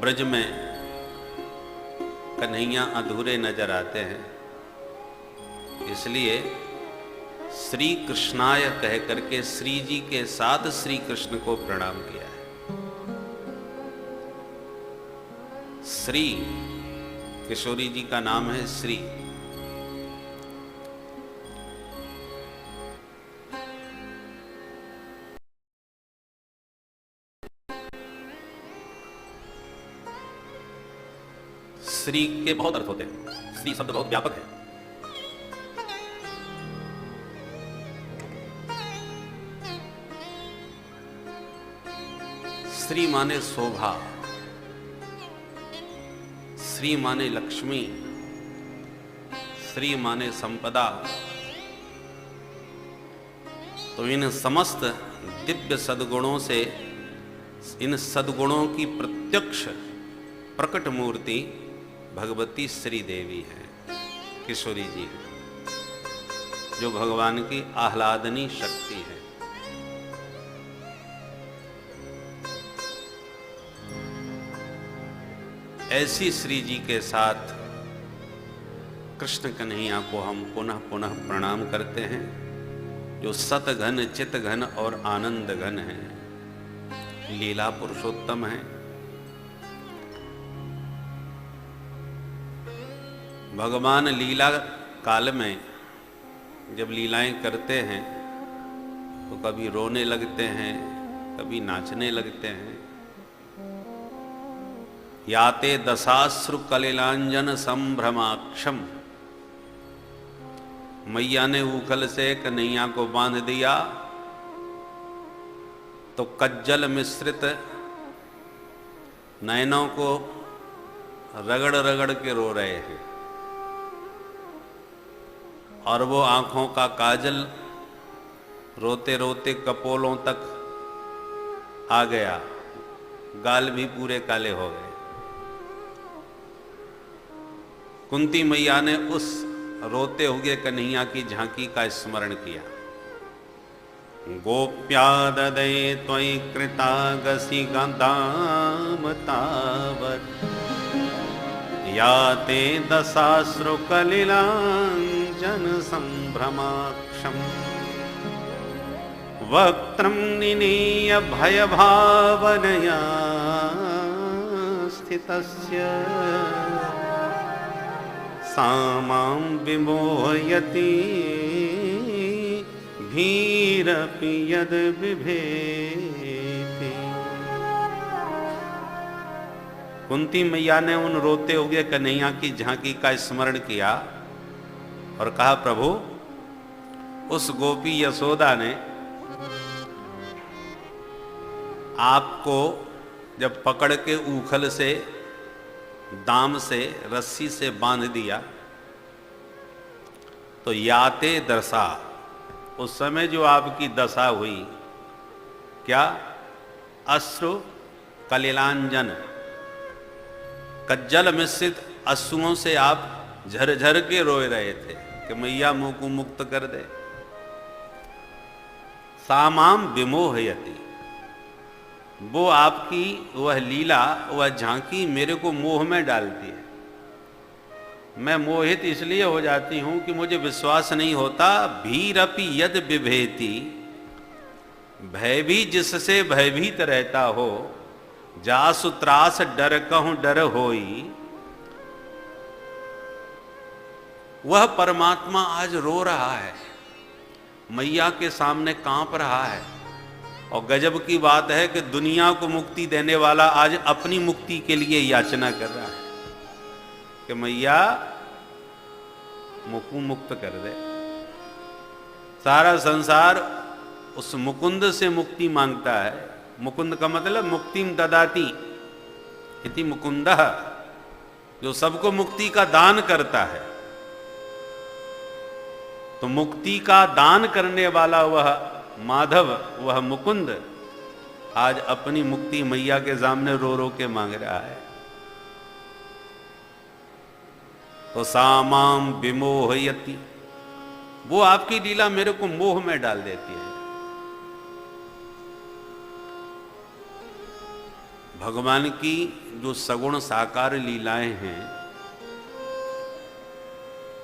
ब्रज में कन्हैया अधूरे नजर आते हैं, इसलिए श्री कृष्णाय कह करके श्री जी के साथ श्री कृष्ण को प्रणाम किया है। श्री किशोरी जी का नाम है श्री। श्री के बहुत अर्थ होते हैं, श्री शब्द बहुत व्यापक है। श्री माने शोभा, श्री माने लक्ष्मी, श्री माने संपदा। तो इन समस्त दिव्य सद्गुणों से, इन सद्गुणों की प्रत्यक्ष प्रकट मूर्ति भगवती श्री देवी है, किशोरी जी है, जो भगवान की आह्लादनी शक्ति है। ऐसी श्री जी के साथ कृष्ण कन्हैया को हम पुनः पुनः प्रणाम करते हैं, जो सत घन चित घन और आनंद घन है, लीला पुरुषोत्तम है। भगवान लीला काल में जब लीलाएं करते हैं तो कभी रोने लगते हैं, कभी नाचने लगते हैं। याते दशाश्रु कलिलांजन संभ्रमाक्षम, मैया ने ऊखल से कन्हैया को बांध दिया तो कज्जल मिश्रित नयनों को रगड़ रगड़ के रो रहे हैं, और वो आंखों का काजल रोते रोते कपोलों तक आ गया, गाल भी पूरे काले हो गए। कुंती मैया ने उस रोते हुए कन्हैया की झांकी का स्मरण किया। गोप्या ददे त्वयि कृतागसि गदाम तावत्, याते दशाश्रु कलिलांजन संभ्रमाक्षम, वक्त्रं निनीय भयभावनया स्थितस्य, सा मां विमोहयति भीरपि यद् बिभेति। कुंती मैया ने उन रोते हुए कन्हैया की झांकी का स्मरण किया और कहा, प्रभु, उस गोपी यशोदा ने आपको जब पकड़ के ऊखल से, दाम से, रस्सी से बांध दिया तो याते दशा, उस समय जो आपकी दशा हुई, क्या? अश्रु कलिलांजन, कज्जल मिश्रित अश्रुओं से आप झरझर के रोए रहे थे कि मैया मुंह को मुक्त कर दे। सामाम विमोहयति, वो आपकी वह लीला, वह झांकी मेरे को मोह में डालती है। मैं मोहित इसलिए हो जाती हूं कि मुझे विश्वास नहीं होता। भीरपि यद बिभेति, भय भी जिससे भयभीत रहता हो, जासु त्रास डर कहूं डर होई, वह परमात्मा आज रो रहा है, मैया के सामने कांप रहा है। और गजब की बात है कि दुनिया को मुक्ति देने वाला आज अपनी मुक्ति के लिए याचना कर रहा है कि मैया मुझको मुक्त कर दे। सारा संसार उस मुकुंद से मुक्ति मांगता है। मुकुंद का मतलब मुक्तिम ददाति इति मुकुंदः, जो सबको मुक्ति का दान करता है। तो मुक्ति का दान करने वाला वह माधव, वह मुकुंद, आज अपनी मुक्ति मैया के सामने रो रो के मांग रहा है। तो सामाम विमोहयति, वो आपकी लीला मेरे को मोह में डाल देती है। भगवान की जो सगुण साकार लीलाएं हैं,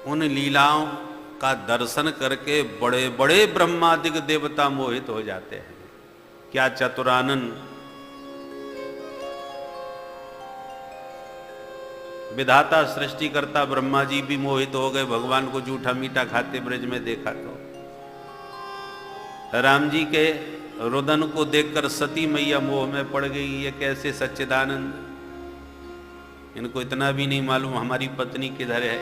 उन लीलाओं का दर्शन करके बड़े बड़े ब्रह्मादिक देवता मोहित हो जाते हैं। क्या चतुरानन विधाता सृष्टिकर्ता ब्रह्मा जी भी मोहित हो गए, भगवान को जूठा मीठा खाते ब्रज में देखा तो। राम जी के रुदन को देखकर सती मैया मोह में पड़ गई, ये कैसे सच्चिदानंद, इनको इतना भी नहीं मालूम हमारी पत्नी किधर है।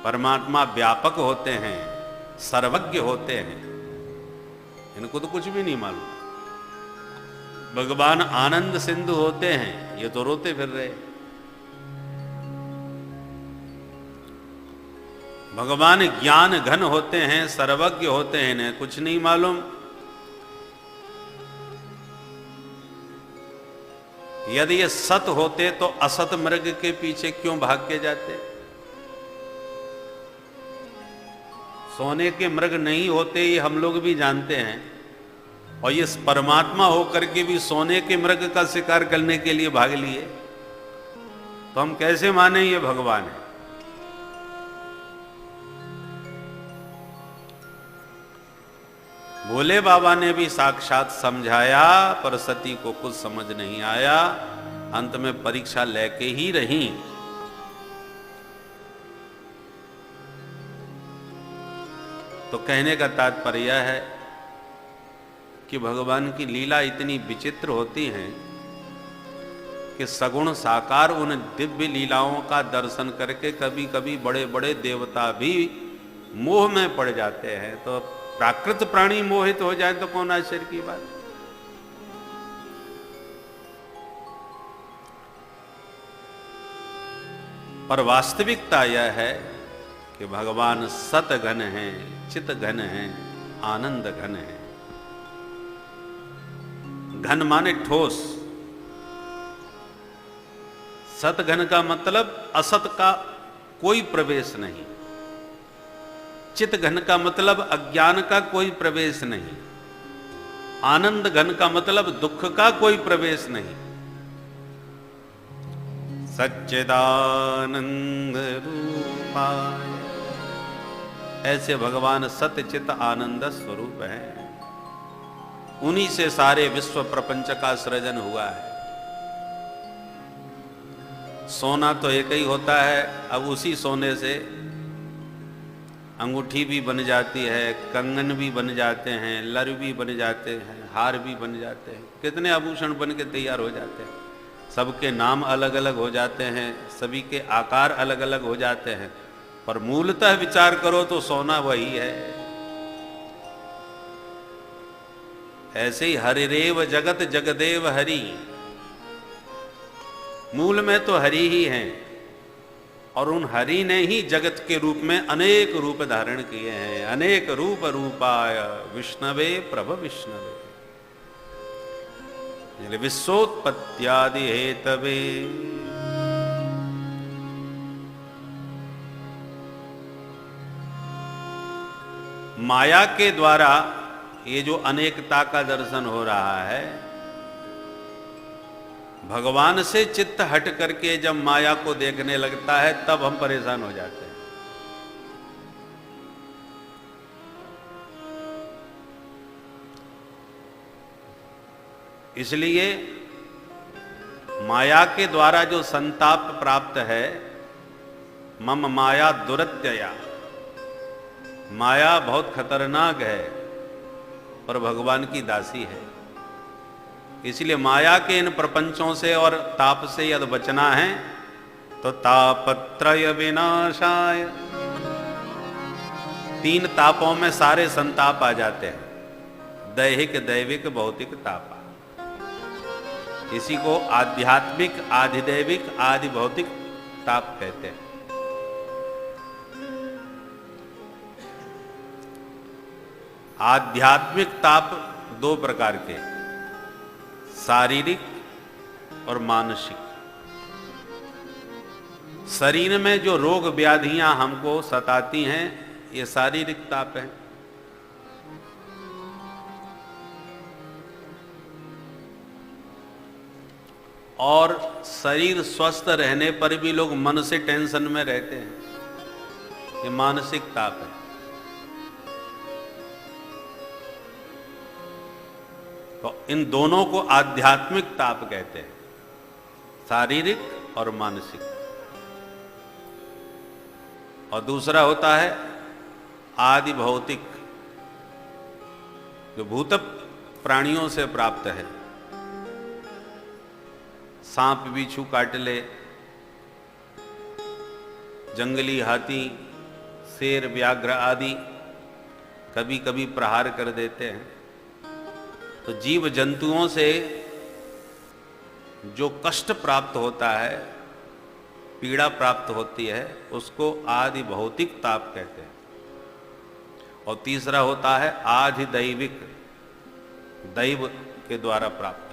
परमात्मा व्यापक होते हैं, सर्वज्ञ होते हैं, इनको तो कुछ भी नहीं मालूम। भगवान आनंद सिंधु होते हैं, ये तो रोते फिर रहे। भगवान ज्ञान घन होते हैं, सर्वज्ञ होते हैं, इन्हें कुछ नहीं मालूम। यदि ये सत होते तो असत मृग के पीछे क्यों भाग के जाते? सोने के मृग नहीं होते, ये हम लोग भी जानते हैं, और ये परमात्मा होकर के भी सोने के मृग का शिकार करने के लिए भाग लिए, तो हम कैसे माने ये भगवान है? भोले बाबा ने भी साक्षात समझाया, पर सती को कुछ समझ नहीं आया, अंत में परीक्षा लेके ही रही। तो कहने का तात्पर्य है कि भगवान की लीला इतनी विचित्र होती है कि सगुण साकार उन दिव्य लीलाओं का दर्शन करके कभी कभी बड़े बड़े देवता भी मोह में पड़ जाते हैं। तो प्राकृत प्राणी मोहित हो जाए तो कौन आश्चर्य की बात। पर वास्तविकता यह है कि भगवान सत घन है, चित घन है, आनंद घन है। घन माने ठोस, सत घन का मतलब असत का कोई प्रवेश नहीं, चित घन का मतलब अज्ञान का कोई प्रवेश नहीं, आनंद घन का मतलब दुख का कोई प्रवेश नहीं। सच्चिदानंद रूपाय, ऐसे भगवान सत्य चित आनंद स्वरूप है। उन्हीं से सारे विश्व प्रपंच का सृजन हुआ है। सोना तो एक ही होता है, अब उसी सोने से अंगूठी भी बन जाती है, कंगन भी बन जाते हैं, लर भी बन जाते हैं, हार भी बन जाते हैं, कितने आभूषण बन के तैयार हो जाते हैं। सबके नाम अलग अलग हो जाते हैं, सभी के आकार अलग अलग हो जाते हैं, पर मूलतः विचार करो तो सोना वही है। ऐसे ही हरिरेव जगत जगदेव हरि, मूल में तो हरि ही हैं, और उन हरि ने ही जगत के रूप में अनेक रूप धारण किए हैं। अनेक रूप रूपाय विष्णवे प्रभ विष्णवे, विश्वोत्पत्त्यादि हेतवे। माया के द्वारा ये जो अनेकता का दर्शन हो रहा है, भगवान से चित्त हट करके जब माया को देखने लगता है तब हम परेशान हो जाते हैं। इसलिए माया के द्वारा जो संताप प्राप्त है, मम माया दुरत्यया, माया बहुत खतरनाक है पर भगवान की दासी है। इसलिए माया के इन प्रपंचों से और ताप से यदि बचना है तो तापत्रय विनाशाय, तीन तापों में सारे संताप आ जाते हैं, दैहिक दैविक भौतिक ताप। इसी को आध्यात्मिक आधिदैविक आदि भौतिक ताप कहते हैं। आध्यात्मिक ताप दो प्रकार के, शारीरिक और मानसिक। शरीर में जो रोग व्याधियां हमको सताती हैं ये शारीरिक ताप है। और शरीर स्वस्थ रहने पर भी लोग मन से टेंशन में रहते हैं, ये मानसिक ताप है। तो इन दोनों को आध्यात्मिक ताप कहते हैं, शारीरिक और मानसिक। और दूसरा होता है आदि भौतिक, जो भूत प्राणियों से प्राप्त है। सांप बिच्छू काट ले, जंगली हाथी, शेर, व्याघ्र आदि कभी कभी प्रहार कर देते हैं। तो जीव जंतुओं से जो कष्ट प्राप्त होता है, पीड़ा प्राप्त होती है, उसको आदि भौतिक ताप कहते हैं। और तीसरा होता है आधि दैविक, दैव के द्वारा प्राप्त।